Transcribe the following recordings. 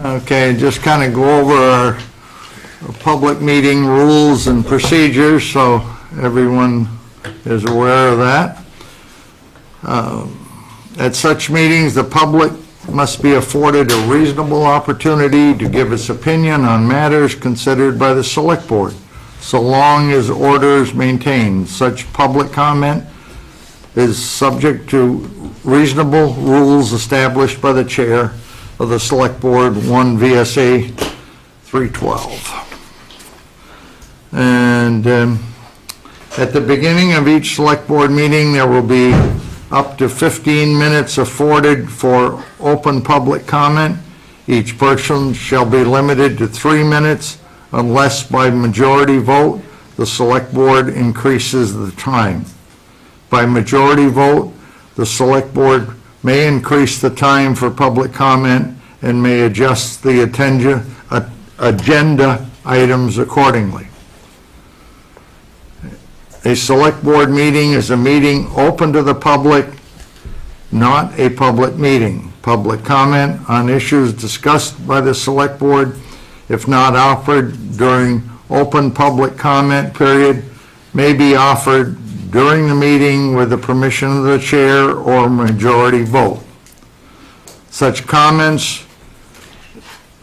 Okay, just kind of go over our public meeting rules and procedures, so everyone is aware of that. At such meetings, the public must be afforded a reasonable opportunity to give its opinion on matters considered by the Select Board, so long as order is maintained. Such public comment is subject to reasonable rules established by the Chair of the Select Board, 1 VSA 312. And at the beginning of each Select Board meeting, there will be up to 15 minutes afforded for open public comment. Each person shall be limited to 3 minutes unless by majority vote the Select Board increases the time. By majority vote, the Select Board may increase the time for public comment and may adjust the agenda items accordingly. A Select Board meeting is a meeting open to the public, not a public meeting. Public comment on issues discussed by the Select Board, if not offered during open public comment period, may be offered during the meeting with the permission of the Chair or majority vote. Such comments,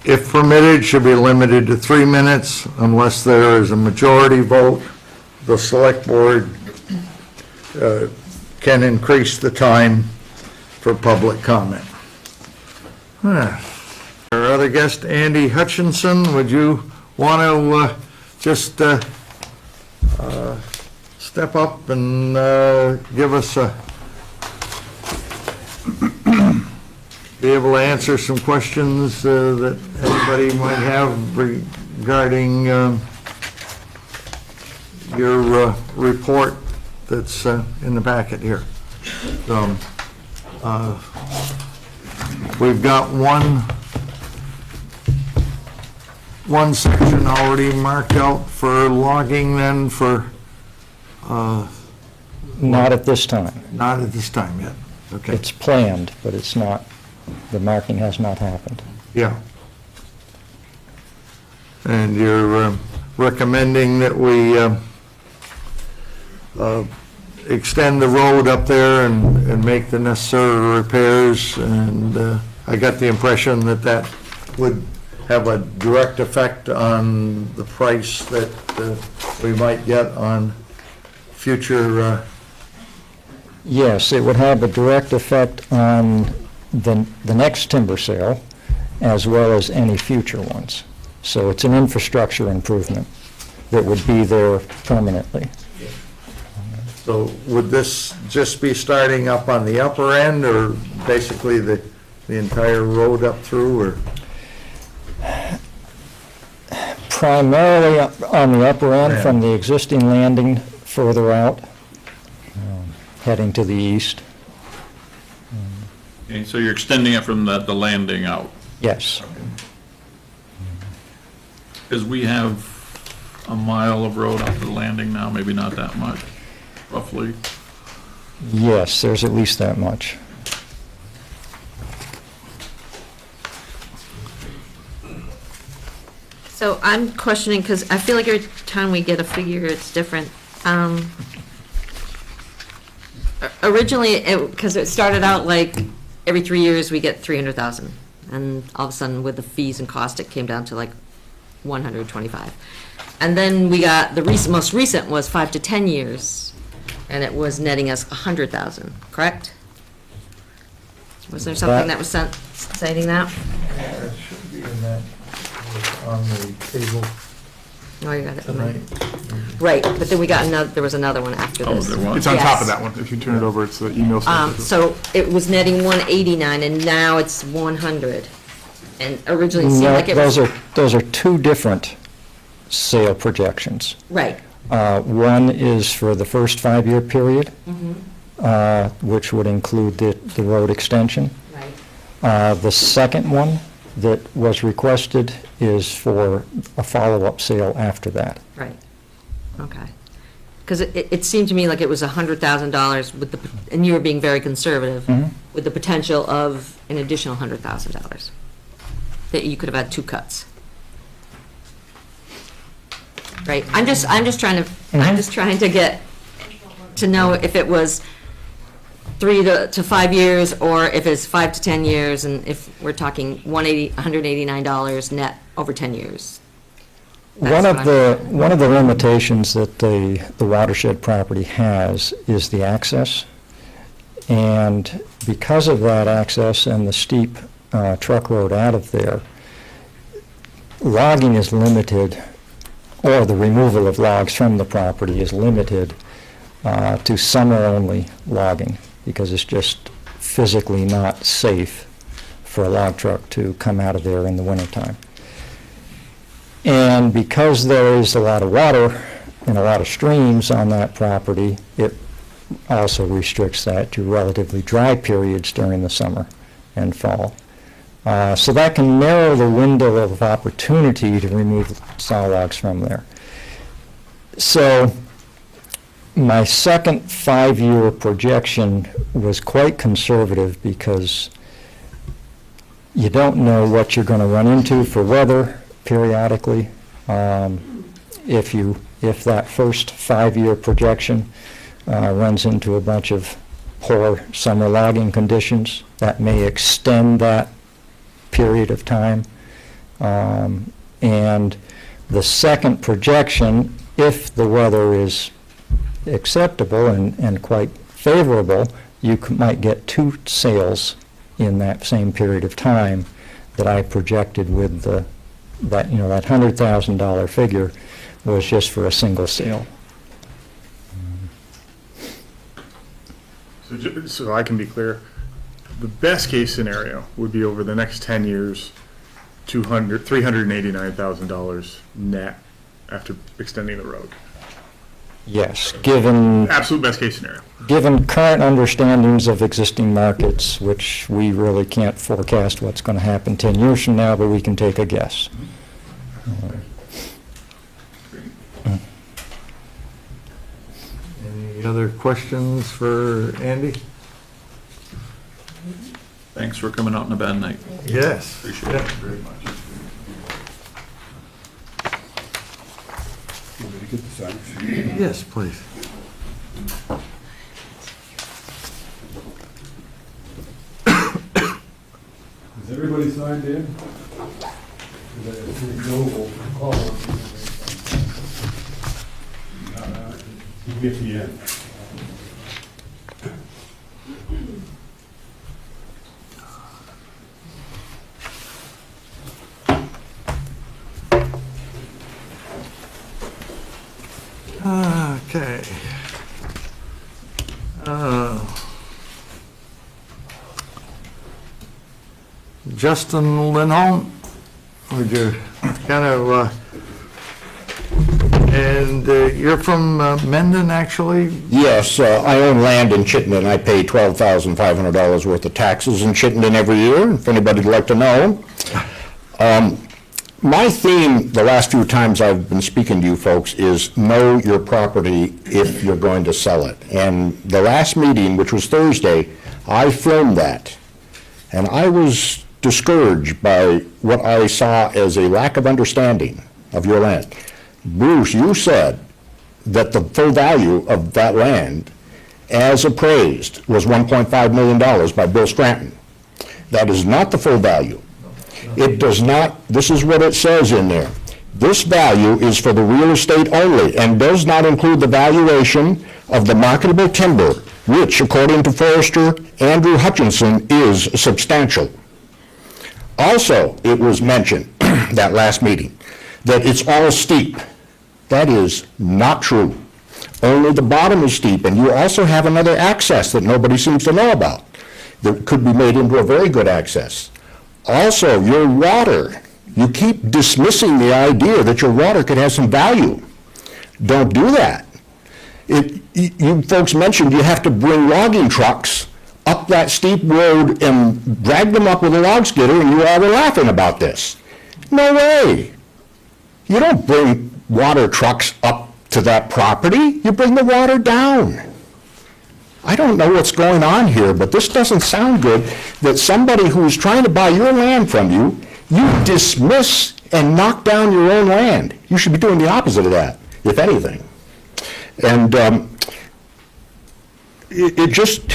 if permitted, should be limited to 3 minutes unless there is a majority vote. The Select Board can increase the time for public comment. Our other guest, Andy Hutchinson, would you want to just step up and give us be able to answer some questions that anybody might have regarding your report that's in the packet here. So, we've got one section already marked out for logging then for Not at this time. not at this time yet. Okay. It's planned, but it's not, the marking has not happened. Yeah. And you're recommending that we extend the road up there and make the necessary repairs, and I got the impression that that would have a direct effect on the price that we might get on future. Yes, it would have a direct effect on the next timber sale as well as any future ones. So it's an infrastructure improvement that would be there permanently. So would this just be starting up on the upper end, or basically the entire road up through, or? Primarily on the upper end Yeah. from the existing landing further out, heading to the east. Okay, so you're extending it from the landing out, Yes. because we have a mile of road up to the landing now, maybe not that much, roughly. Yes, there's at least that much. So I'm questioning, because I feel like every time we get a figure, it's different. Originally, because it started out like every 3 years, we get 300,000. And all of a sudden, with the fees and cost, it came down to like 125. And then we got, the most recent was 5 to 10 years, and it was netting us 100,000, correct? Was there something that was stating that? Yeah, it should be in that, on the table Oh, you got it. tonight. Right, but then we got another, there was another one after Oh, this. there was. It's on top Yes. of that one. If you turn it over, it's the email. So it was netting 189, and now it's 100. And originally it seemed No, like it was. those are two different sale projections. Right. One is for the first 5-year period, which would include the road extension. Right. The second one that was requested is for a follow-up sale after that. Right. Okay. Because it seemed to me like it was $100,000 with the, and you were being very conservative, Mhm. with the potential of an additional $100,000. that you could have had 2 cuts. Right, I'm just trying to get, to know if it was 3 to 5 years, or if it's 5 to 10 years, and if we're talking $189 net over 10 years. One of the limitations that the watershed property has is the access. And because of that access and the steep truck road out of there, logging is limited, or the removal of logs from the property is limited to summer-only logging, because it's just physically not safe for a log truck to come out of there in the wintertime. And because there is a lot of water and a lot of streams on that property, it also restricts that to relatively dry periods during the summer and fall. So that can narrow the window of opportunity to remove saw logs from there. So my second 5-year projection was quite conservative, because you don't know what you're going to run into for weather periodically. If that first 5-year projection runs into a bunch of poor summer logging conditions, that may extend that period of time. And the second projection, if the weather is acceptable and quite favorable, you might get 2 sales in that same period of time that I projected with that $100,000 figure was just for a single sale. So I can be clear, the best case scenario would be over the next 10 years, $389,000 net after extending the road. Yes, given Absolute best case scenario. current understandings of existing markets, which we really can't forecast what's going to happen 10 years from now, but we can take a guess. Any other questions for Andy? Thanks for coming out on a bad night. Yes. Appreciate it very much. Yes, please. Is everybody signed in? You get the end. Okay. Justin Lindholm, would you kind of, and you're from Mendon, actually? Yes, I own land in Chittenden. I pay $12,500 worth of taxes in Chittenden every year, if anybody'd like to know. My theme the last few times I've been speaking to you folks is know your property if you're going to sell it. And the last meeting, which was Thursday, I filmed that. And I was discouraged by what I saw as a lack of understanding of your land. Bruce, you said that the full value of that land, as appraised, was $1.5 million by Bill Scranton. That is not the full value. It does not, this is what it says in there. This value is for the real estate only and does not include the valuation of the marketable timber, which, according to Forester Andrew Hutchinson, is substantial. Also, it was mentioned, that last meeting, that it's all steep. That is not true. Only the bottom is steep, and you also have another access that nobody seems to know about that could be made into a very good access. Also, your water, you keep dismissing the idea that your water could have some value. Don't do that. You folks mentioned you have to bring logging trucks up that steep road and drag them up with a log skidder, and you all were laughing about this. No way. You don't bring water trucks up to that property. You bring the water down. I don't know what's going on here, but this doesn't sound good, that somebody who's trying to buy your land from you You dismiss and knock down your own land. You should be doing the opposite of that, if anything. And it just,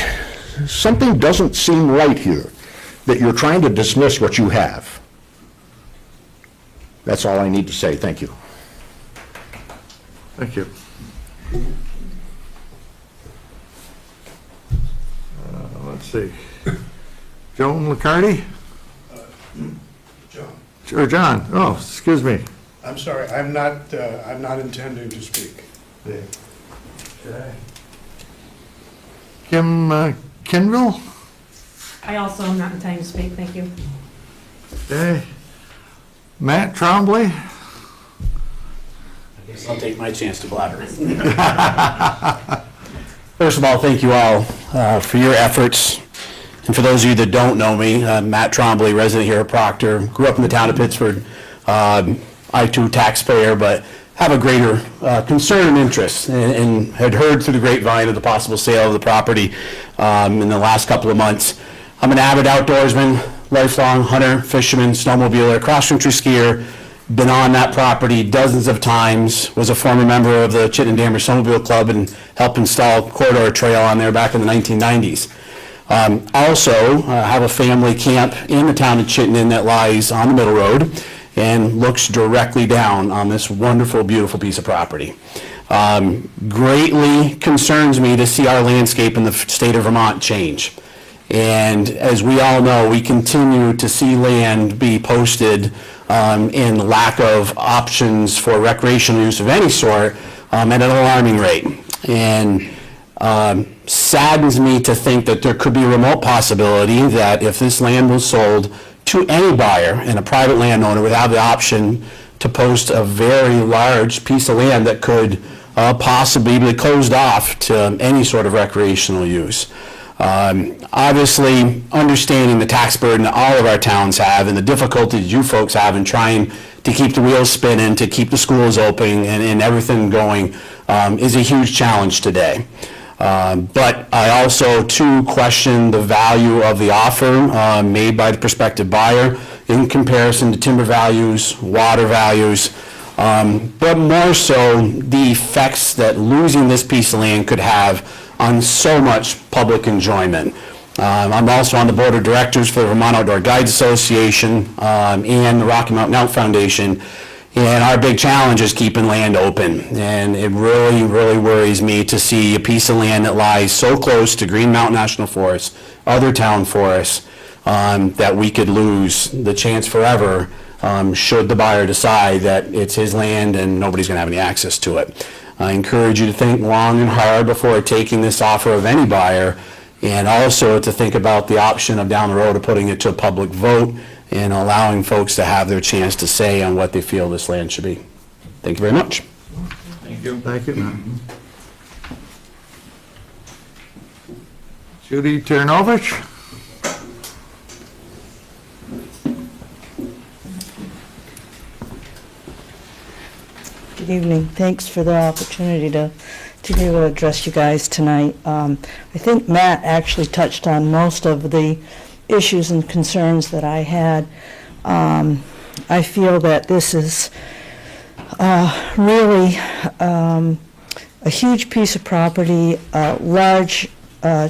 something doesn't seem right here, that you're trying to dismiss what you have. That's all I need to say. Thank you. Thank you. Let's see. Joan McCarty? John, Or John? Oh, excuse me. I'm sorry, I'm not intending to speak. Kim Kinville? I also am not intending to speak, thank you. Okay. Matt Trombley? I guess I'll take my chance to blabber. First of all, thank you all for your efforts. And for those of you that don't know me, Matt Trombley, resident here at Proctor, grew up in the town of Pittsford. I too taxpayer, but have a greater concern and interest, and had heard through the grapevine of the possible sale of the property in the last couple of months. I'm an avid outdoorsman, lifelong hunter, fisherman, snowmobiler, cross-country skier, been on that property dozens of times, was a former member of the Chittenden Snowmobile Club and helped install corridor trail on there back in the 1990s. Also, have a family camp in the town of Chittenden that lies on the middle road and looks directly down on this wonderful, beautiful piece of property. Greatly concerns me to see our landscape in the state of Vermont change. And as we all know, we continue to see land be posted in lack of options for recreational use of any sort at an alarming rate. And saddens me to think that there could be a remote possibility that if this land was sold to any buyer and a private landowner would have the option to post a very large piece of land that could possibly be closed off to any sort of recreational use. Obviously, understanding the tax burden that all of our towns have and the difficulties you folks have in trying to keep the wheels spinning, to keep the schools open and everything going is a huge challenge today. But I also, too, question the value of the offer made by the prospective buyer in comparison to timber values, water values, but more so the effects that losing this piece of land could have on so much public enjoyment. I'm also on the board of directors for the Vermont Outdoor Guides Association and the Rocky Mountain Out Foundation. And our big challenge is keeping land open. And it really, really worries me to see a piece of land that lies so close to Green Mountain National Forest, other town forests, that we could lose the chance forever should the buyer decide that it's his land and nobody's going to have any access to it. I encourage you to think long and hard before taking this offer of any buyer, and also to think about the option of down the road of putting it to a public vote and allowing folks to have their chance to say on what they feel this land should be. Thank you very much. Thank you. Thank you. Judy Ternovich? Good evening. Thanks for the opportunity to be able to address you guys tonight. I think Matt actually touched on most of the issues and concerns that I had. I feel that this is really a huge piece of property, a large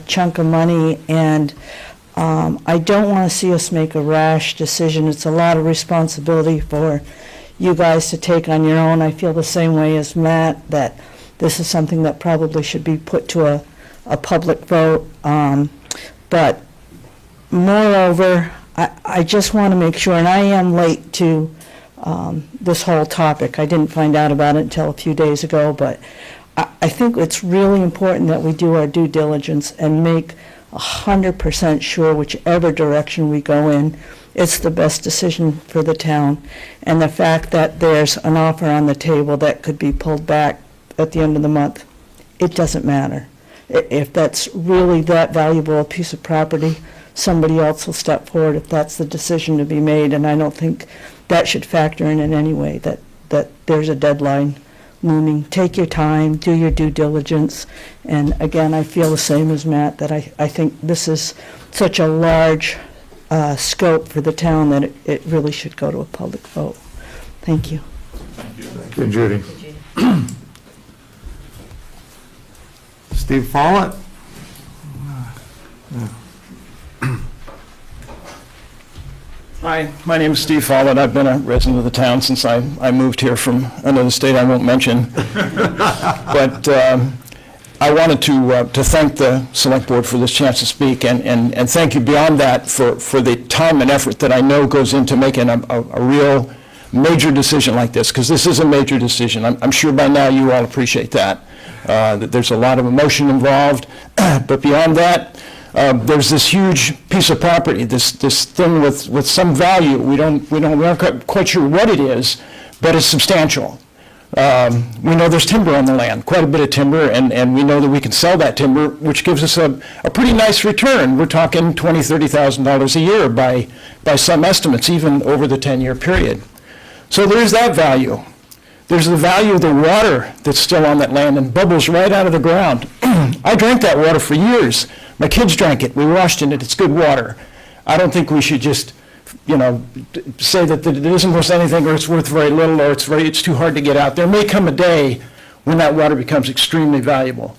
chunk of money, and I don't want to see us make a rash decision. It's a lot of responsibility for you guys to take on your own. I feel the same way as Matt, that this is something that probably should be put to a public vote. But moreover, I just want to make sure, and I am late to this whole topic. I didn't find out about it until a few days ago, but I think it's really important that we do our due diligence and make 100% sure whichever direction we go in, it's the best decision for the town. And the fact that there's an offer on the table that could be pulled back at the end of the month, it doesn't matter. If that's really that valuable a piece of property, somebody else will step forward if that's the decision to be made. And I don't think that should factor in any way, that there's a deadline looming. Take your time, do your due diligence. And again, I feel the same as Matt, that I think this is such a large scope for the town that it really should go to a public vote. Thank you. Thank you, Judy. Steve Follett? Hi, my name is Steve Follett. I've been a resident of the town since I moved here from another state I won't mention. But I wanted to thank the Select Board for this chance to speak, and thank you beyond that for the time and effort that I know goes into making a real major decision like this, because this is a major decision. I'm sure by now you all appreciate that. That there's a lot of emotion involved, but beyond that, there's this huge piece of property, this thing with some value. We're not quite sure what it is, but it's substantial. We know there's timber on the land, quite a bit of timber, and we know that we can sell that timber, which gives us a pretty nice return. We're talking $20,000, $30,000 a year by some estimates, even over the 10-year period. So there's that value. There's the value of the water that's still on that land and bubbles right out of the ground. I drank that water for years. My kids drank it. We washed in it. It's good water. I don't think we should just, say that it isn't worth anything, or it's worth very little, or it's too hard to get out. There may come a day when that water becomes extremely valuable.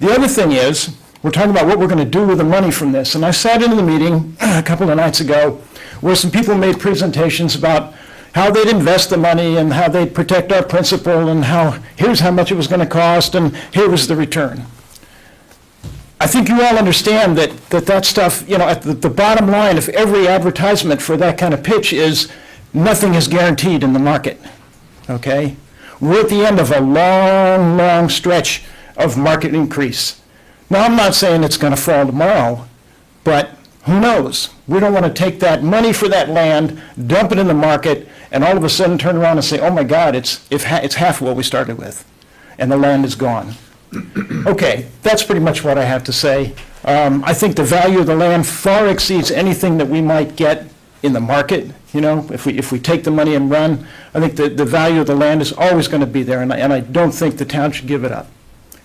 The other thing is, we're talking about what we're going to do with the money from this. And I sat in the meeting a couple of nights ago where some people made presentations about how they'd invest the money and how they'd protect our principal and here's how much it was going to cost and here was the return. I think you all understand that stuff, at the bottom line of every advertisement for that kind of pitch is nothing is guaranteed in the market, okay? We're at the end of a long, long stretch of market increase. Now, I'm not saying it's going to fall tomorrow, but who knows? We don't want to take that money for that land, dump it in the market, and all of a sudden turn around and say, oh my God, it's half what we started with, and the land is gone. Okay, that's pretty much what I have to say. I think the value of the land far exceeds anything that we might get in the market. If we take the money and run, I think the value of the land is always going to be there, and I don't think the town should give it up.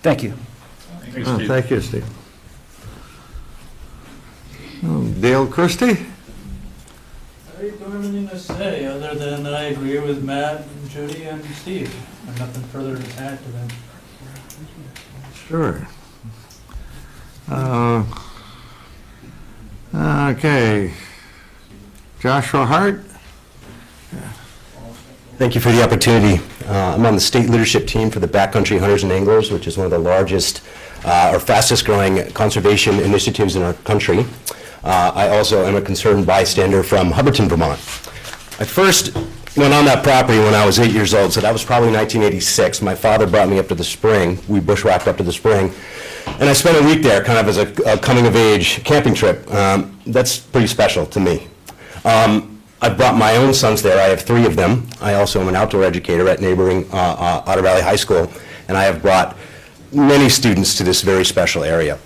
Thank you. Thank you, Steve. Dale Christie? I don't have anything to say, other than that I agree with Matt, and Judy, and Steve. I have nothing further to add to them. Sure. Okay. Joshua Hart? Thank you for the opportunity. I'm on the state leadership team for the Backcountry Hunters and Anglers, which is one of the largest or fastest growing conservation initiatives in our country. I also am a concerned bystander from Hubbardton, Vermont. I first went on that property when I was 8 years old, so that was probably 1986. My father brought me up to the spring. We bushwhacked up to the spring. And I spent a week there kind of as a coming-of-age camping trip. That's pretty special to me. I brought my own sons there. I have 3 of them. I also am an outdoor educator at neighboring Otter Valley High School, and I have brought many students to this very special area.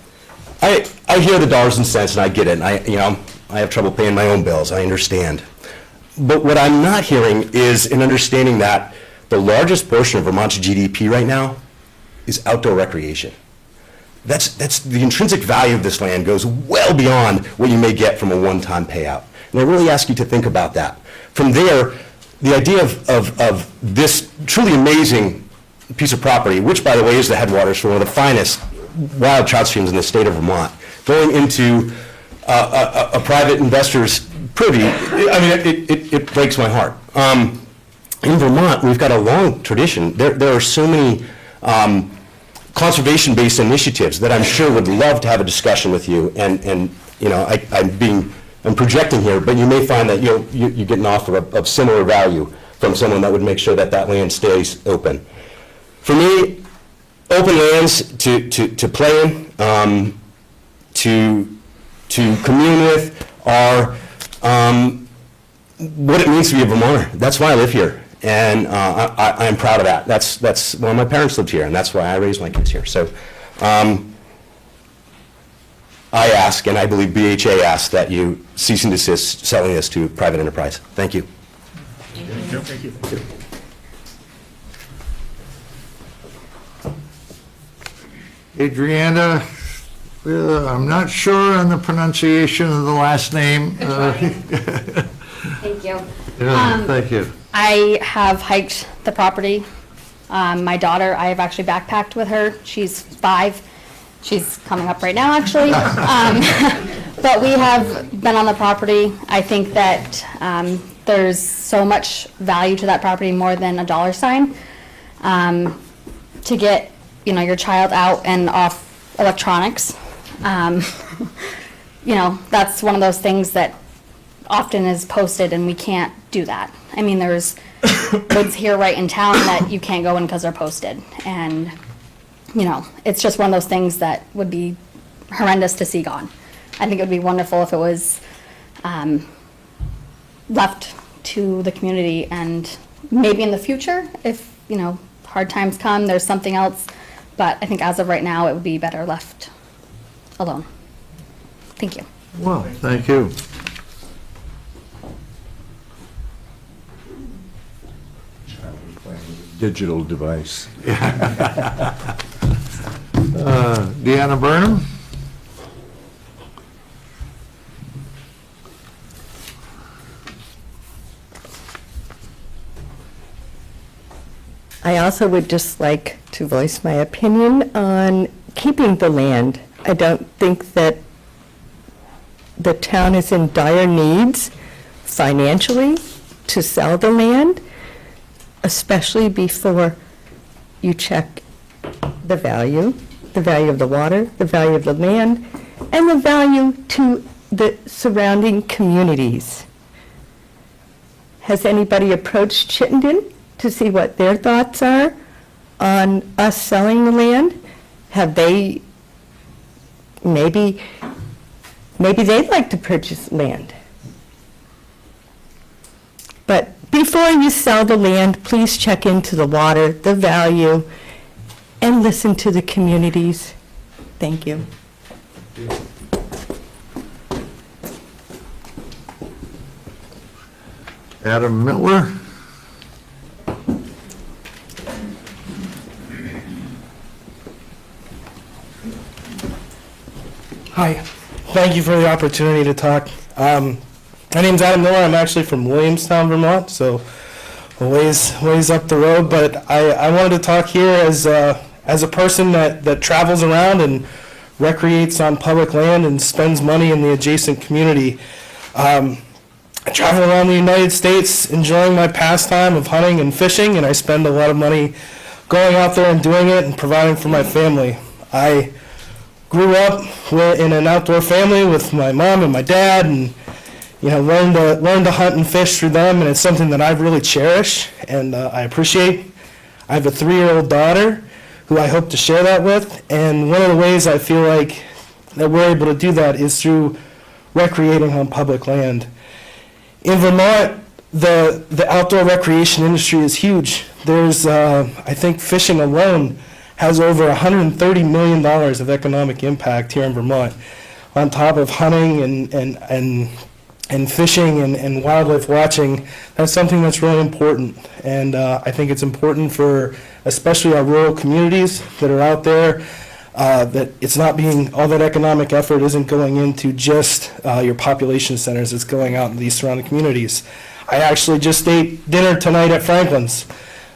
I hear the dollars and cents, and I get it. And I have trouble paying my own bills. I understand. But what I'm not hearing is an understanding that the largest portion of Vermont's GDP right now is outdoor recreation. That's the intrinsic value of this land goes well beyond what you may get from a one-time payout. And I really ask you to think about that. From there, the idea of this truly amazing piece of property, which, by the way, is the headwaters for one of the finest wild trout streams in the state of Vermont, going into a private investor's privy, I mean, it breaks my heart. In Vermont, we've got a long tradition. There are so many conservation-based initiatives that I'm sure would love to have a discussion with you. And I'm projecting here, but you may find that you get an offer of similar value from someone that would make sure that that land stays open. For me, open lands to play in, to commune with, are what it means to be a Vermonter. That's why I live here, and I am proud of that. That's well, my parents lived here, and that's why I raised my kids here. So I ask, and I believe BHA asks, that you cease and desist selling this to private enterprise. Thank you. Thank you. Adriana I'm not sure on the pronunciation of the last name. Thank you. Yeah, thank you. I have hiked the property. My daughter, I have actually backpacked with her. She's 5. She's coming up right now, actually. But we have been on the property. I think that there's so much value to that property, more than a dollar sign. To get, your child out and off electronics. That's one of those things that often is posted, and we can't do that. I mean, there's woods here right in town that you can't go in because they're posted. And, it's just one of those things that would be horrendous to see gone. I think it would be wonderful if it was left to the community, and maybe in the future, if, hard times come, there's something else. But I think as of right now, it would be better left alone. Thank you. Well, thank you. Digital device. Deanna Burnham? I also would just like to voice my opinion on keeping the land. I don't think that the town is in dire needs financially to sell the land, especially before you check the value of the water, the value of the land, and the value to the surrounding communities. Has anybody approached Chittenden to see what their thoughts are on us selling the land? Have they, maybe they'd like to purchase land. But before you sell the land, please check into the water, the value, and listen to the communities. Thank you. Adam Miller? Hi, thank you for the opportunity to talk. My name's Adam Miller. I'm actually from Williamstown, Vermont, so a ways up the road. But I wanted to talk here as a person that travels around and recreates on public land and spends money in the adjacent community. I travel around the United States enjoying my pastime of hunting and fishing, and I spend a lot of money going out there and doing it and providing for my family. I grew up in an outdoor family with my mom and my dad, and learned to hunt and fish through them, and it's something that I really cherish and I appreciate. I have a 3-year-old daughter who I hope to share that with, and one of the ways I feel like that we're able to do that is through recreating on public land. In Vermont, the outdoor recreation industry is huge. There's, I think fishing alone has over $130 million of economic impact here in Vermont, on top of hunting and fishing and wildlife watching. That's something that's really important, and I think it's important for especially our rural communities that are out there, that it's not being, all that economic effort isn't going into just your population centers, it's going out in these surrounding communities. I actually just ate dinner tonight at Franklin's.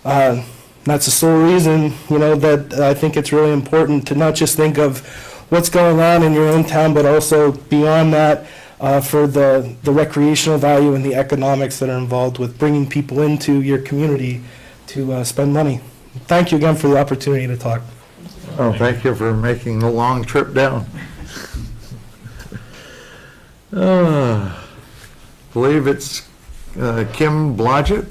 That's the sole reason, that I think it's really important to not just think of what's going on in your own town, but also beyond that, for the recreational value and the economics that are involved with bringing people into your community to spend money. Thank you again for the opportunity to talk. Oh, thank you for making the long trip down. Believe it's Kim Blodgett.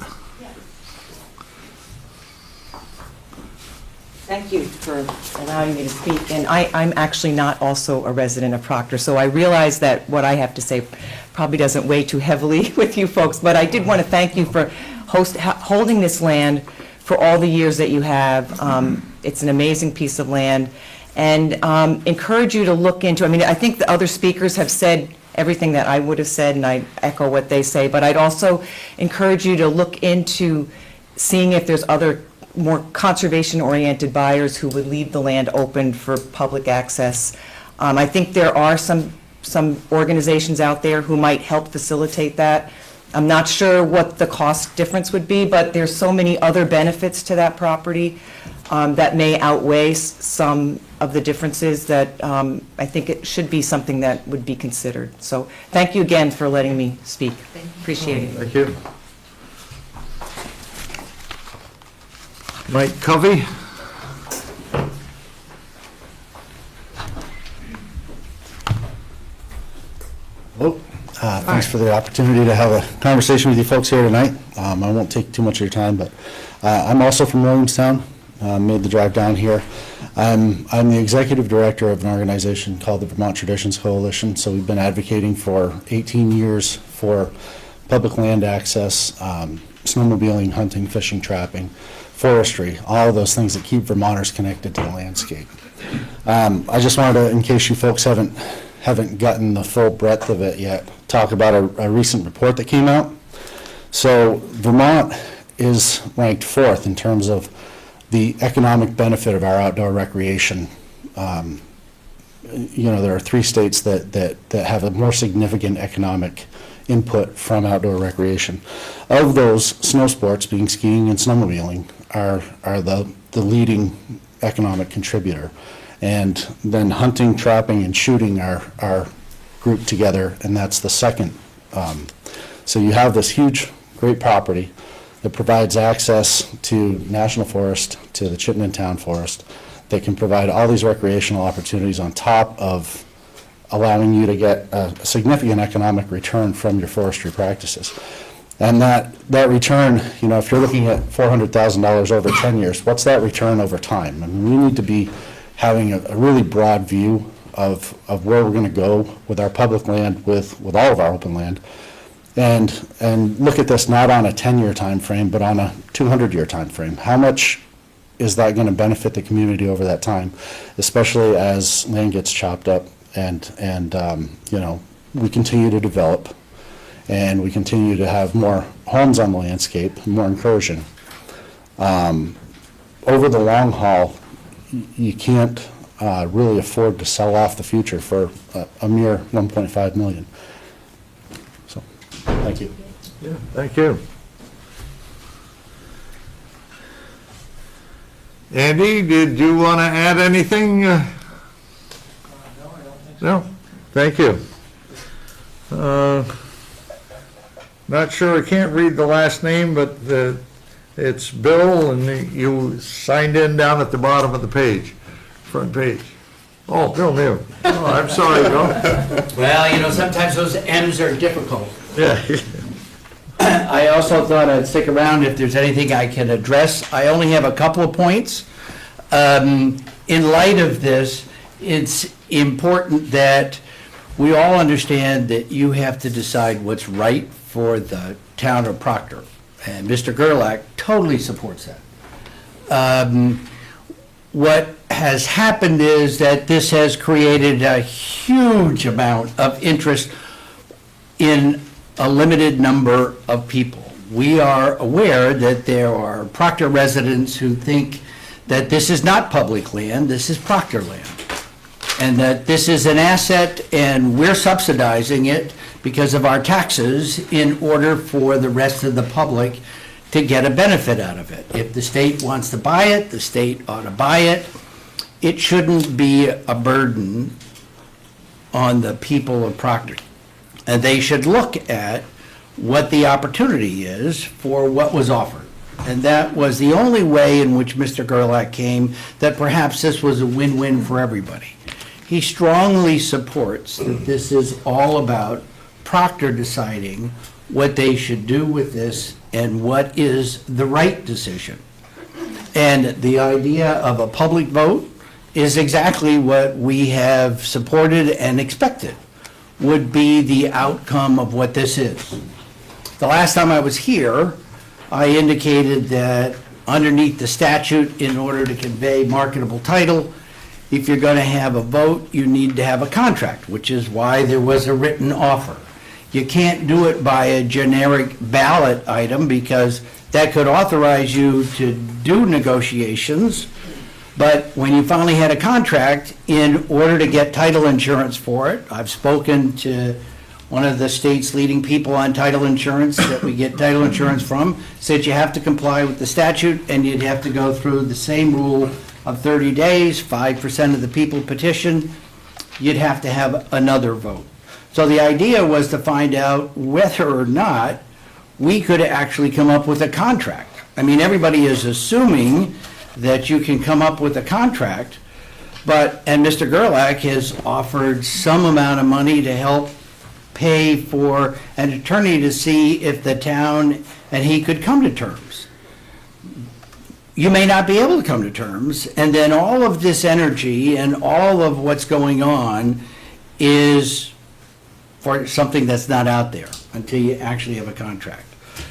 Thank you for allowing me to speak. And I'm actually not also a resident of Proctor, so I realize that what I have to say probably doesn't weigh too heavily with you folks, but I did want to thank you for holding this land for all the years that you have. It's an amazing piece of land, and encourage you to look into, I think the other speakers have said everything that I would have said, and I echo what they say, but I'd also encourage you to look into seeing if there's other more conservation-oriented buyers who would leave the land open for public access. I think there are some organizations out there who might help facilitate that. I'm not sure what the cost difference would be, but there's so many other benefits to that property that may outweigh some of the differences that I think it should be something that would be considered. So thank you again for letting me speak. Appreciate it. Thank you. Mike Covey? Hello. Thanks for the opportunity to have a conversation with you folks here tonight. I won't take too much of your time, but I'm also from Williamstown, made the drive down here. I'm the executive director of an organization called the Vermont Traditions Coalition, so we've been advocating for 18 years for public land access, snowmobiling, hunting, fishing, trapping, forestry, all of those things that keep Vermonters connected to the landscape. I just wanted to, in case you folks haven't gotten the full breadth of it yet, talk about a recent report that came out. So Vermont is ranked 4th in terms of the economic benefit of our outdoor recreation. There are 3 states that have a more significant economic input from outdoor recreation. Of those, snow sports, being skiing and snowmobiling, are the leading economic contributor. And then hunting, trapping, and shooting are grouped together, and that's the second. So you have this huge, great property that provides access to National Forest, to the Chittenden Town Forest, that can provide all these recreational opportunities on top of allowing you to get a significant economic return from your forestry practices. And that return, if you're looking at $400,000 over 10 years, what's that return over time? I mean, we need to be having a really broad view of where we're going to go with our public land, with all of our open land, and look at this not on a 10-year time frame, but on a 200-year time frame. How much is that going to benefit the community over that time, especially as land gets chopped up and we continue to develop and we continue to have more homes on the landscape, more incursion. Over the long haul, you can't really afford to sell off the future for a mere $1.5 million. So, thank you. Yeah, thank you. Andy, did you want to add anything? No? Thank you. Not sure, I can't read the last name, but it's Bill, and you signed in down at the bottom of the page, front page. Oh, Bill New. Oh, I'm sorry, Bill. Well, sometimes those M's are difficult. Yeah. I also thought I'd stick around if there's anything I can address. I only have a couple of points. In light of this, it's important that we all understand that you have to decide what's right for the town of Proctor. And Mr. Gerlach totally supports that. What has happened is that this has created a huge amount of interest in a limited number of people. We are aware that there are Proctor residents who think that this is not public land, this is Proctor land, and that this is an asset and we're subsidizing it because of our taxes in order for the rest of the public to get a benefit out of it. If the state wants to buy it, the state ought to buy it. It shouldn't be a burden on the people of Proctor. And they should look at what the opportunity is for what was offered. And that was the only way in which Mr. Gerlach came, that perhaps this was a win-win for everybody. He strongly supports that this is all about Proctor deciding what they should do with this and what is the right decision. And the idea of a public vote is exactly what we have supported and expected would be the outcome of what this is. The last time I was here, I indicated that underneath the statute, in order to convey marketable title, if you're going to have a vote, you need to have a contract, which is why there was a written offer. You can't do it by a generic ballot item because that could authorize you to do negotiations, But when you finally had a contract, in order to get title insurance for it, I've spoken to one of the state's leading people on title insurance that we get title insurance from, said you have to comply with the statute and you'd have to go through the same rule of 30 days, 5% of the people petition, you'd have to have another vote. So the idea was to find out whether or not we could actually come up with a contract. I mean, everybody is assuming that you can come up with a contract, and Mr. Gerlach has offered some amount of money to help pay for an attorney to see if the town and he could come to terms. You may not be able to come to terms, and then all of this energy and all of what's going on is for something that's not out there until you actually have a contract.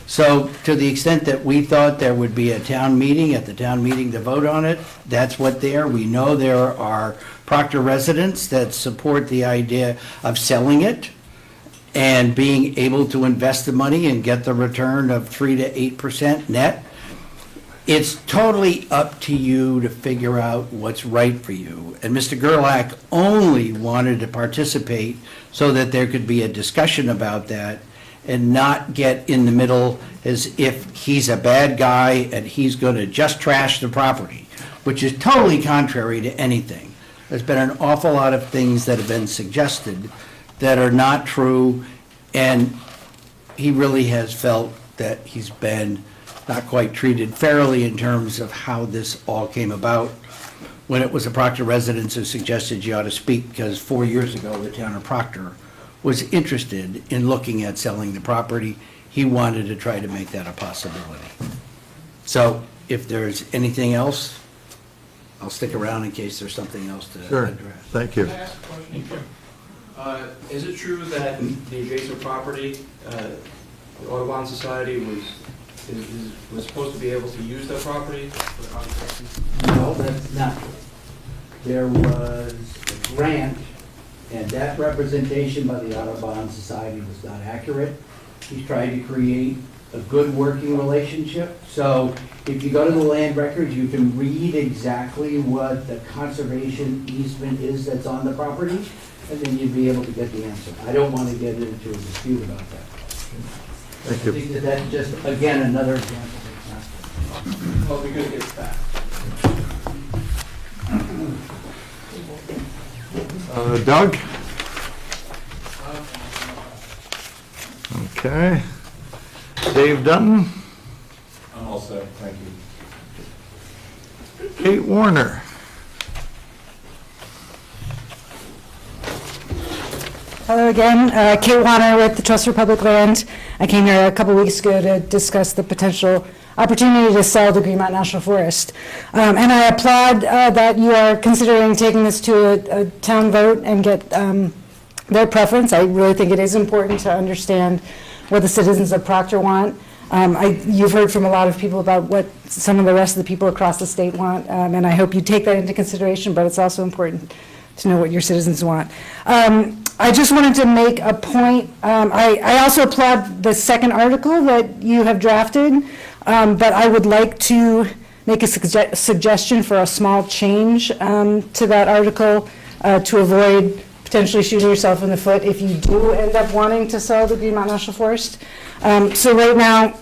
So to the extent that we thought there would be a town meeting, at the town meeting to vote on it, that's what there. We know there are Proctor residents that support the idea of selling it and being able to invest the money and get the return of 3 to 8% net. It's totally up to you to figure out what's right for you. And Mr. Gerlach only wanted to participate so that there could be a discussion about that and not get in the middle as if he's a bad guy and he's going to just trash the property, which is totally contrary to anything. There's been an awful lot of things that have been suggested that are not true, and he really has felt that he's been not quite treated fairly in terms of how this all came about. When it was the Proctor residents who suggested you ought to speak, because 4 years ago, the town of Proctor was interested in looking at selling the property. He wanted to try to make that a possibility. So if there's anything else, I'll stick around in case there's something else to Sure. address. Thank you. Can I ask a question? Is it true that the adjacent property, the Audubon Society was supposed to be able to use that property for conservation? No, that's not true. There was a grant, and that representation by the Audubon Society was not accurate. He's tried to create a good working relationship. So if you go to the land records, you can read exactly what the conservation easement is that's on the property, and then you'd be able to get the answer. I don't want to get into a dispute about that. Thank you. I think that that's just, again, another example that's not true. Well, we could get back. Doug? Okay. Dave Dutton? I'm all set, thank you. Kate Warner? Hello again, Kate Warner with the Trust for Public Land. I came here a couple weeks ago to discuss the potential opportunity to sell the Green Mountain National Forest. And I applaud that you are considering taking this to a town vote and get their preference. I really think it is important to understand what the citizens of Proctor want. You've heard from a lot of people about what some of the rest of the people across the state want, and I hope you take that into consideration, but it's also important to know what your citizens want. I just wanted to make a point. I also applaud the second article that you have drafted, but I would like to make a suggestion for a small change to that article to avoid potentially shooting yourself in the foot if you do end up wanting to sell the Green Mountain National Forest. So right now,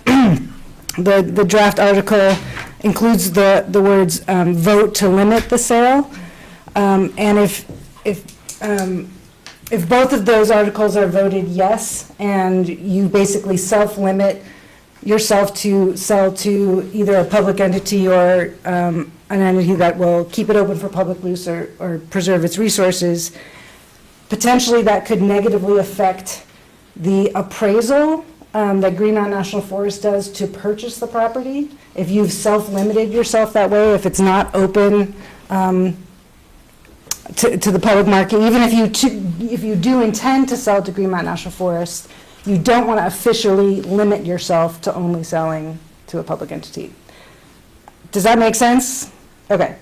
the draft article includes the words vote to limit the sale. And if both of those articles are voted yes, and you basically self-limit yourself to sell to either a public entity or an entity that will keep it open for public use or preserve its resources, potentially that could negatively affect the appraisal that Green Mountain National Forest does to purchase the property. If you've self-limited yourself that way, if it's not open to the public market, even if you do intend to sell to Green Mountain National Forest, you don't want to officially limit yourself to only selling to a public entity. Does that make sense? Okay.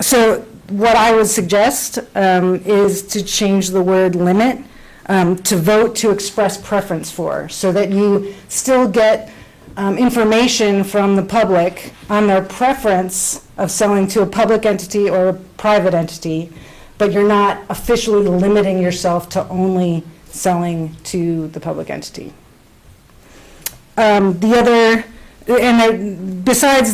So what I would suggest is to change the word limit to vote to express preference for, so that you still get information from the public on their preference of selling to a public entity or a private entity, but you're not officially limiting yourself to only selling to the public entity. Besides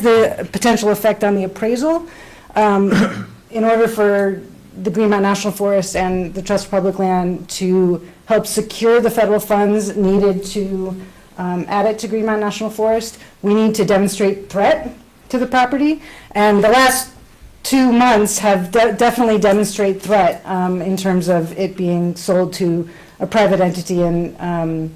the potential effect on the appraisal, in order for the Green Mountain National Forest and the Trust for Public Land to help secure the federal funds needed to add it to Green Mountain National Forest, we need to demonstrate threat to the property. And the last 2 months have definitely demonstrated threat in terms of it being sold to a private entity and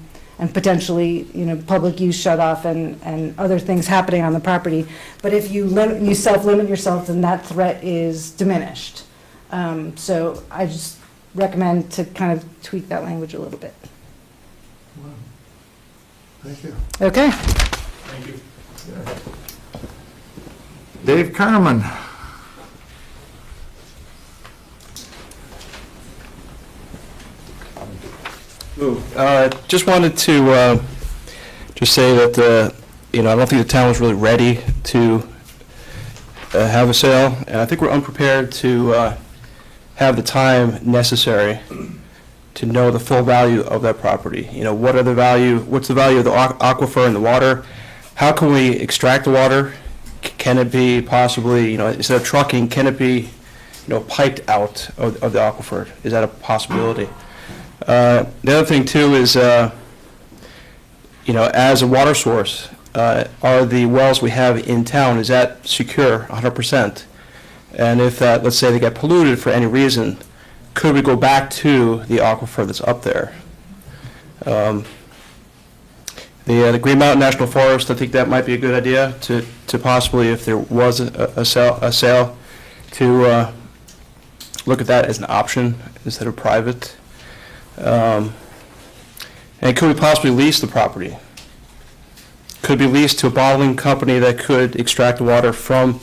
potentially, public use shut off and other things happening on the property. But if you self-limit yourself, then that threat is diminished. So I just recommend to kind of tweak that language a little bit. Thank you. Okay. Thank you. Dave Carmen. Just wanted to just say that, I don't think the town was really ready to have a sale, and I think we're unprepared to have the time necessary to know the full value of that property. What's the value of the aquifer and the water? How can we extract the water? Can it be possibly, instead of trucking, can it be, piped out of the aquifer? Is that a possibility? The other thing too is, as a water source, are the wells we have in town, is that secure 100%? And if that, let's say they get polluted for any reason, could we go back to the aquifer that's up there? The Green Mountain National Forest, I think that might be a good idea to possibly, if there was a sale, to look at that as an option instead of private. And could we possibly lease the property? Could be leased to a bottling company that could extract water from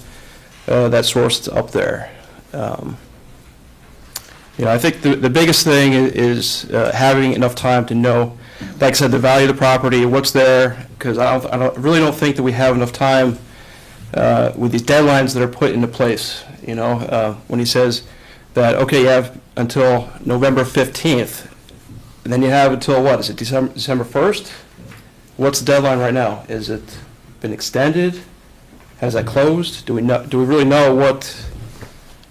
that source that's up there. I think the biggest thing is having enough time to know, like I said, the value of the property, what's there, because I really don't think that we have enough time with these deadlines that are put into place. When he says that, okay, you have until November 15th, and then you have until what, is it December 1st? What's the deadline right now? Is it been extended? Has that closed? Do we really know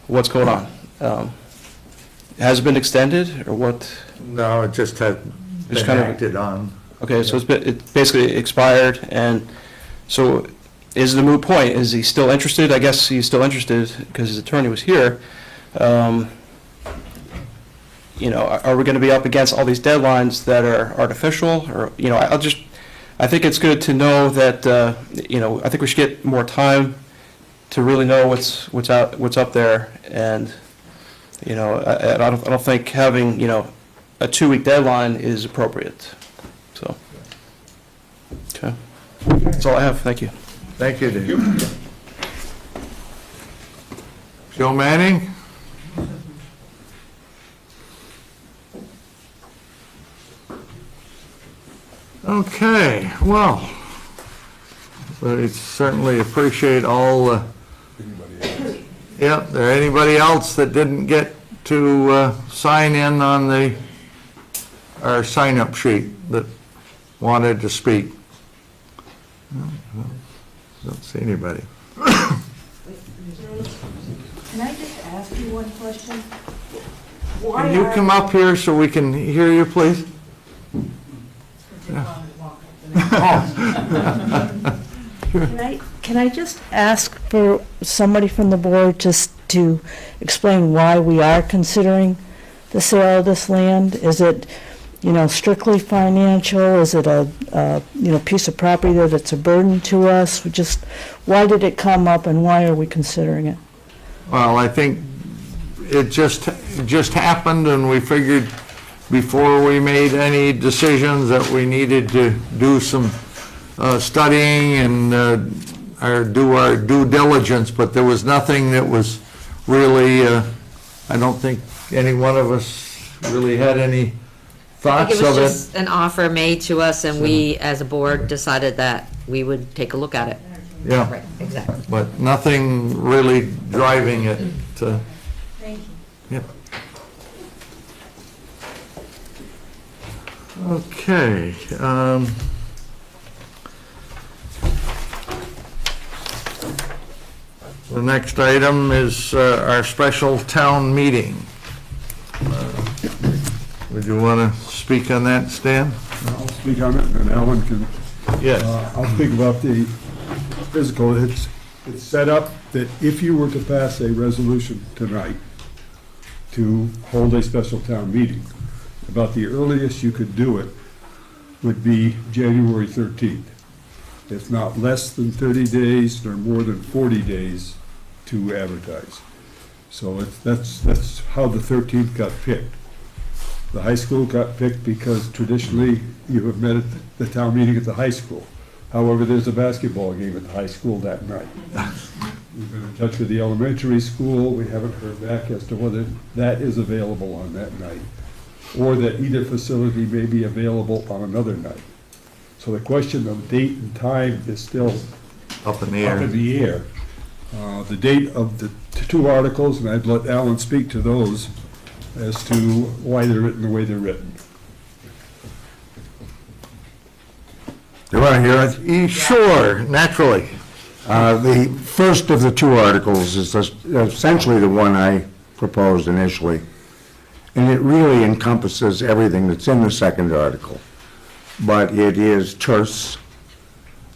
what's going on? Has it been extended or what? No, it just had been acted on. Okay, so it's basically expired, and so is it a moot point? Is he still interested? I guess he's still interested because his attorney was here. Are we going to be up against all these deadlines that are artificial? Or, I think it's good to know that, I think we should get more time to really know what's up there. And, I don't think having, a 2-week deadline is appropriate. So, okay. That's all I have. Thank you. Thank you, Dave. Joe Manning? Okay, well, I certainly appreciate all, yeah, there anybody else that didn't get to sign in on our sign-up sheet that wanted to speak? Don't see anybody. Can I just ask you one question? Can you come up here so we can hear you, please? Can I just ask for somebody from the board just to explain why we are considering the sale of this land? Is it, strictly financial? Is it a piece of property that's a burden to us? Why did it come up and why are we considering it? Well, I think it just happened, and we figured before we made any decisions that we needed to do some studying and do our due diligence, but there was nothing that was really, I don't think any one of us really had any thoughts It was of it? just an offer made to us, and we, as a board, decided that we would take a look at it. Yeah. Right, exactly. But nothing really driving it to. Thank you. Yep. Okay. The next item is our special town meeting. Would you want to speak on that, Stan? I'll speak on it, and Alan can. Yes. I'll speak about the physical. It's set up that if you were to pass a resolution tonight to hold a special town meeting, about the earliest you could do it would be January 13th. It's not less than 30 days nor more than 40 days to advertise. So that's how the 13th got picked. The high school got picked because traditionally you have met at the town meeting at the high school. However, there's a basketball game at the high school that night. We've been in touch with the elementary school. We haven't heard back as to whether that is available on that night, or that either facility may be available on another night. So the question of date and time is still up in the air. The date of the two articles, and I'd let Alan speak to those as to why they're written the way they're written. You want to hear it? Sure, naturally. The first of the two articles is essentially the one I proposed initially, and it really encompasses everything that's in the second article, but it is terse.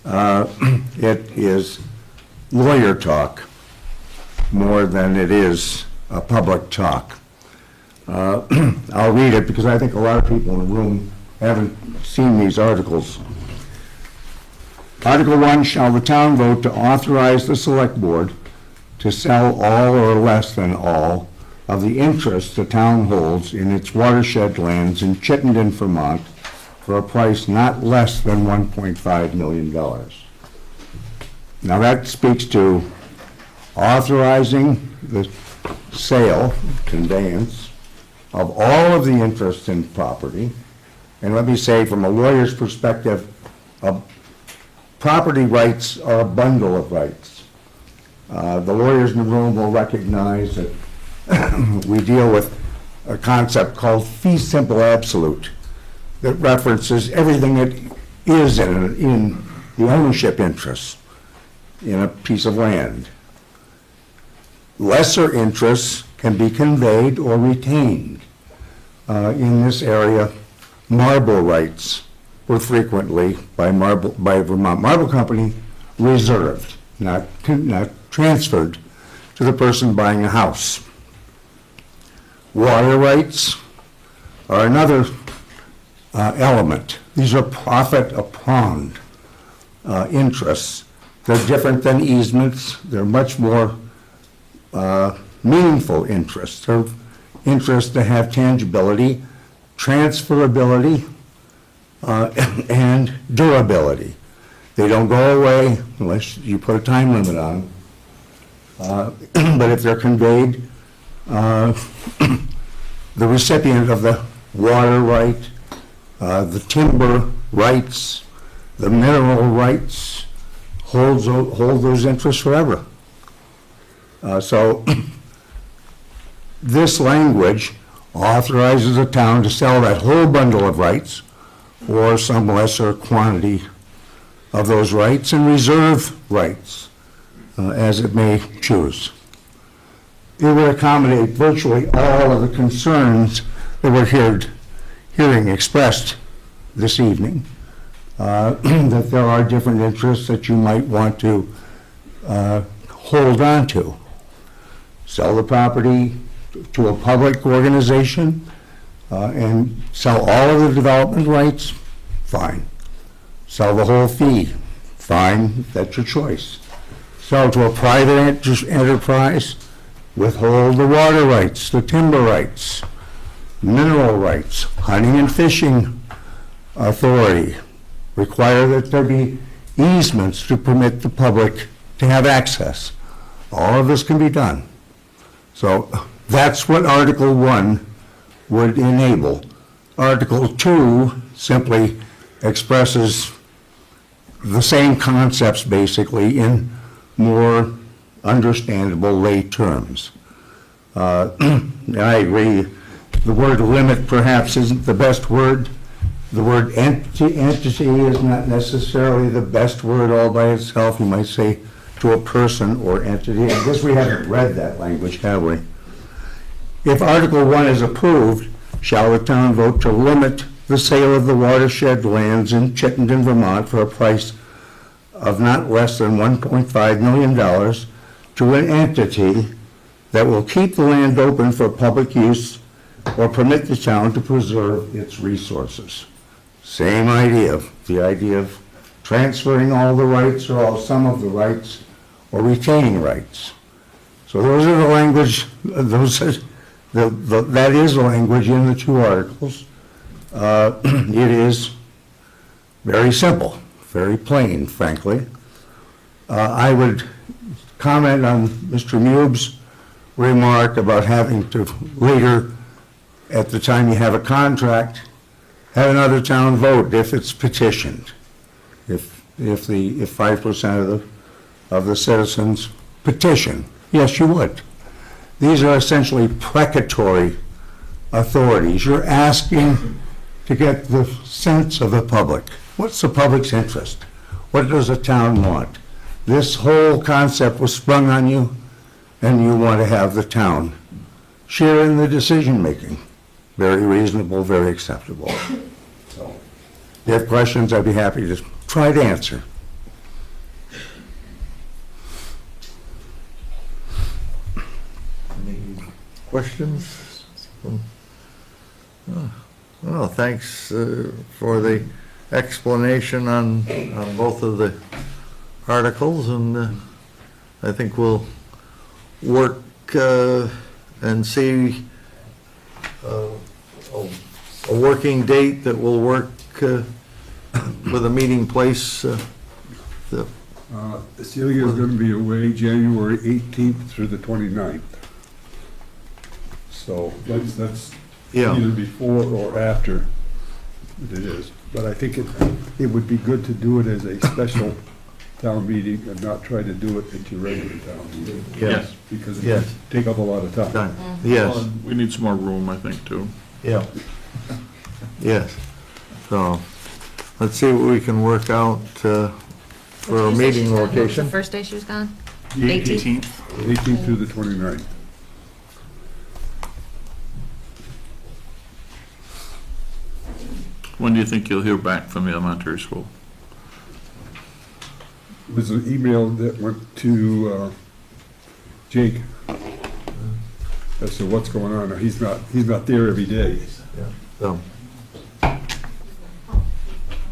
It is lawyer talk more than it is a public talk. I'll read it because I think a lot of people in the room haven't seen these articles. Article 1, shall the town vote to authorize the select board to sell all or less than all of the interest the town holds in its watershed lands in Chittenden, Vermont, for a price not less than $1.5 million. Now that speaks to authorizing the sale, conveyance, of all of the interest in property. And let me say, from a lawyer's perspective, property rights are a bundle of rights. The lawyers in the room will recognize that we deal with a concept called fee simple absolute that references everything that is in the ownership interest in a piece of land. Lesser interests can be conveyed or retained. In this area, marble rights were frequently by Vermont Marble Company reserved, not transferred to the person buying a house. Water rights are another element. These are profit-upon interests. They're different than easements. They're much more meaningful interests. They're interests that have tangibility, transferability, and durability. They don't go away unless you put a time limit on them. But if they're conveyed, the recipient of the water right, the timber rights, the mineral rights, hold those interests forever. So this language authorizes the town to sell that whole bundle of rights or some lesser quantity of those rights and reserve rights as it may choose. It would accommodate virtually all of the concerns that we're hearing expressed this evening, that there are different interests that you might want to hold on to. Sell the property to a public organization and sell all of the development rights, fine. Sell the whole fee, fine, that's your choice. Sell to a private enterprise, withhold the water rights, the timber rights, mineral rights, hunting and fishing authority. Require that there be easements to permit the public to have access. All of this can be done. So that's what Article 1 would enable. Article 2 simply expresses the same concepts basically in more understandable lay terms. I agree, the word limit perhaps isn't the best word. The word entity is not necessarily the best word all by itself. You might say to a person or entity. I guess we haven't read that language, have we? If Article 1 is approved, shall the town vote to limit the sale of the watershed lands in Chittenden, Vermont for a price of not less than $1.5 million to an entity that will keep the land open for public use or permit the town to preserve its resources. Same idea, the idea of transferring all the rights or some of the rights or retaining rights. So those are the language, that is the language in the two articles. It is very simple, very plain, frankly. I would comment on Mr. Mube's remark about having to later, at the time you have a contract, have another town vote if it's petitioned. If 5% of the citizens petition, yes, you would. These are essentially precatory authorities. You're asking to get the sense of the public. What's the public's interest? What does the town want? This whole concept was sprung on you, and you want to have the town share in the decision-making. Very reasonable, very acceptable. So, if you have questions, I'd be happy to try to answer. Any questions? Well, thanks for the explanation on both of the articles, and I think we'll work and see a working date that will work with a meeting place. Celia is going to be away January 18th through the 29th. So that's either before or after it is. But I think it would be good to do it as a special town meeting and not try to do it at your regular town meeting. Yes. Because it would take up a lot of time. Yes. Well, we need some more room, I think, too. Yeah. Yes. So, let's see what we can work out for a meeting location. The first day she was gone? 18th. 18th through the 29th. When do you think you'll hear back from the elementary school? It was an email that went to Jake as to what's going on. He's not there every day. So,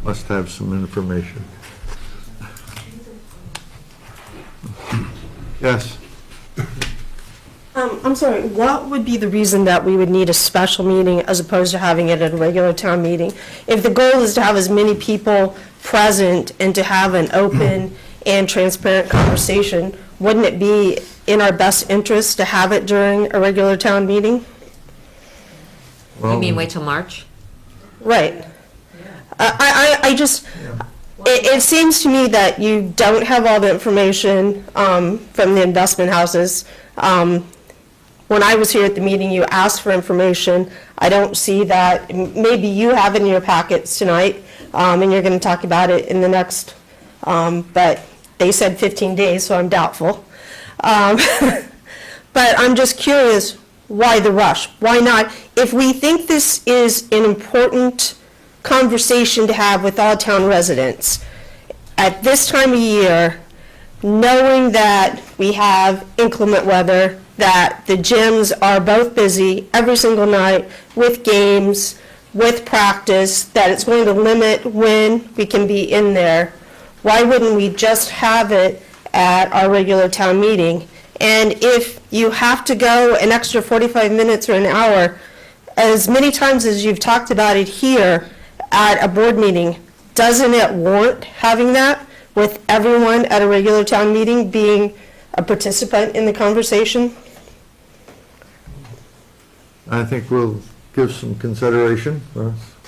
must have some information. Yes. I'm sorry, what would be the reason that we would need a special meeting as opposed to having it at a regular town meeting? If the goal is to have as many people present and to have an open and transparent conversation, wouldn't it be in our best interest to have it during a regular town meeting? You mean wait till March? Right. I just, it seems to me that you don't have all the information from the investment houses. When I was here at the meeting, you asked for information. I don't see that. Maybe you have it in your packets tonight, and you're going to talk about it in the next, but they said 15 days, so I'm doubtful. But I'm just curious, why the rush? Why not? If we think this is an important conversation to have with all town residents, at this time of year, knowing that we have inclement weather, that the gyms are both busy every single night with games, with practice, that it's going to limit when we can be in there, why wouldn't we just have it at our regular town meeting? And if you have to go an extra 45 minutes or an hour, as many times as you've talked about it here at a board meeting, doesn't it warrant having that with everyone at a regular town meeting being a participant in the conversation? I think we'll give some consideration.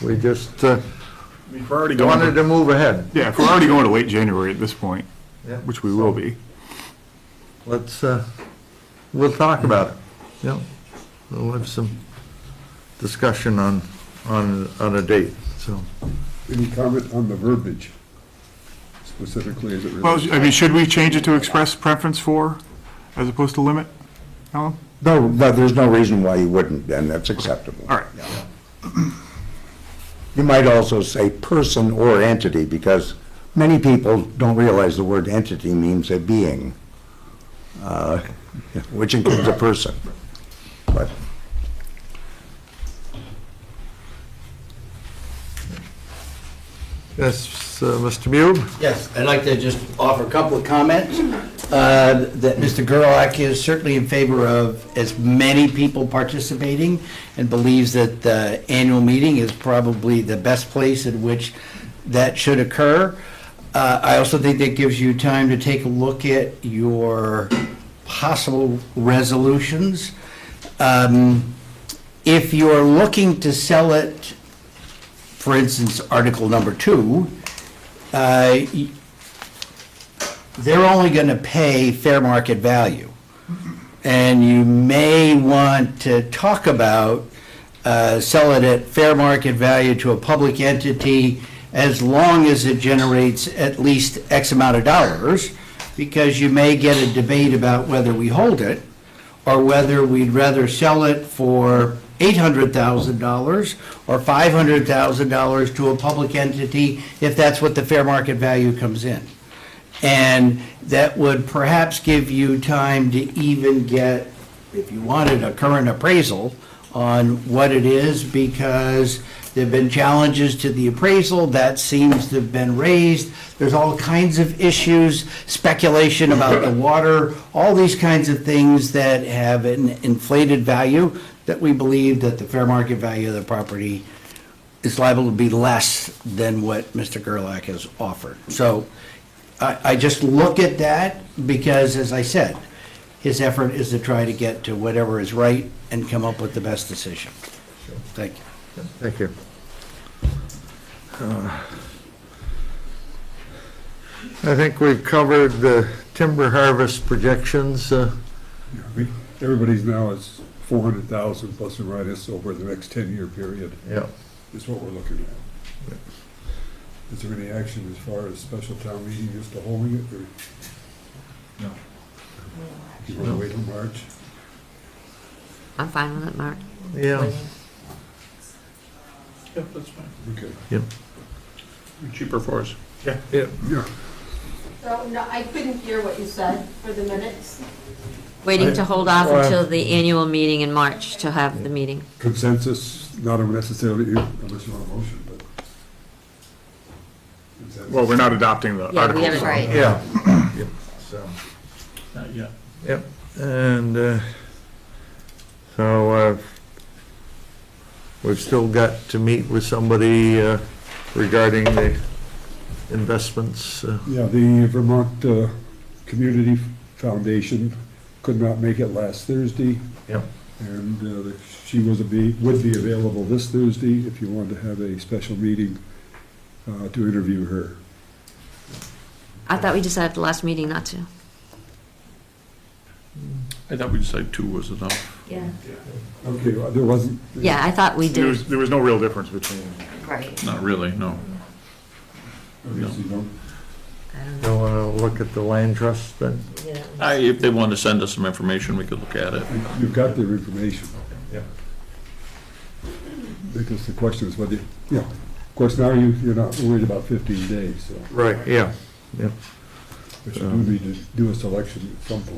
We just If we're already going wanted to move ahead. Yeah, if we're already going to late January at this point, Yeah. which we will be. Let's, we'll talk about it. Yeah, we'll have some discussion on a date, so. Any comment on the verbiage specifically as it Well, relates? I mean, should we change it to express preference for as opposed to limit? Alan? No, but there's no reason why you wouldn't, and that's acceptable. All right. You might also say person or entity, because many people don't realize the word entity means a being, which includes a person. But Yes, Mr. Bube? Yes, I'd like to just offer a couple of comments. That Mr. Gerlach is certainly in favor of as many people participating and believes that the annual meeting is probably the best place in which that should occur. I also think that gives you time to take a look at your possible resolutions. If you're looking to sell it, for instance, Article number 2, they're only going to pay fair market value. And you may want to talk about sell it at fair market value to a public entity as long as it generates at least X amount of dollars, because you may get a debate about whether we hold it or whether we'd rather sell it for $800,000 or $500,000 to a public entity if that's what the fair market value comes in. And that would perhaps give you time to even get, if you wanted, a current appraisal on what it is, because there have been challenges to the appraisal that seems to have been raised. There's all kinds of issues, speculation about the water, all these kinds of things that have an inflated value that we believe that the fair market value of the property is liable to be less than what Mr. Gerlach has offered. So I just look at that because, as I said, his effort is to try to get to whatever is right and come up with the best decision. Thank you. Thank you. I think we've covered the timber harvest projections. Everybody's now is 400,000 plus or minus over the next 10-year period. Yeah. Is what we're looking at. Is there any action as far as special town meeting as to holding it, or? No. You want to wait till March? I'm fine with it, Mark. Yeah. Yep, that's fine. Okay. Yep. Cheaper for us. Yeah. Yeah. So, no, I couldn't hear what you said for the minutes. Waiting to hold off until the annual meeting in March to have the meeting. Consensus, not necessarily, unless you want a motion, but. Consensus. Well, we're not adopting the Yeah, we article. haven't, so- right. Yeah. Yep. So, Not yet. yep, and, so, we've still got to meet with somebody, regarding the investments. Yeah, the Vermont Community Foundation could not make it last Thursday. Yep. And she would be available this Thursday if you wanted to have a special meeting to interview her. I thought we decided at the last meeting not to. I thought we decided 2 was enough. Yeah. Okay, well, there wasn't. Yeah, I thought we did. There was no real difference between. Right. Not really, no. Okay, so you don't- You want to look at the land trust then? If they want to send us some information, we could look at it. You've got their information. Yeah. Because the question is whether, yeah, of course, now you're not worried about 15 days, so. Right, yeah, yeah. But you do need to do a selection at some point.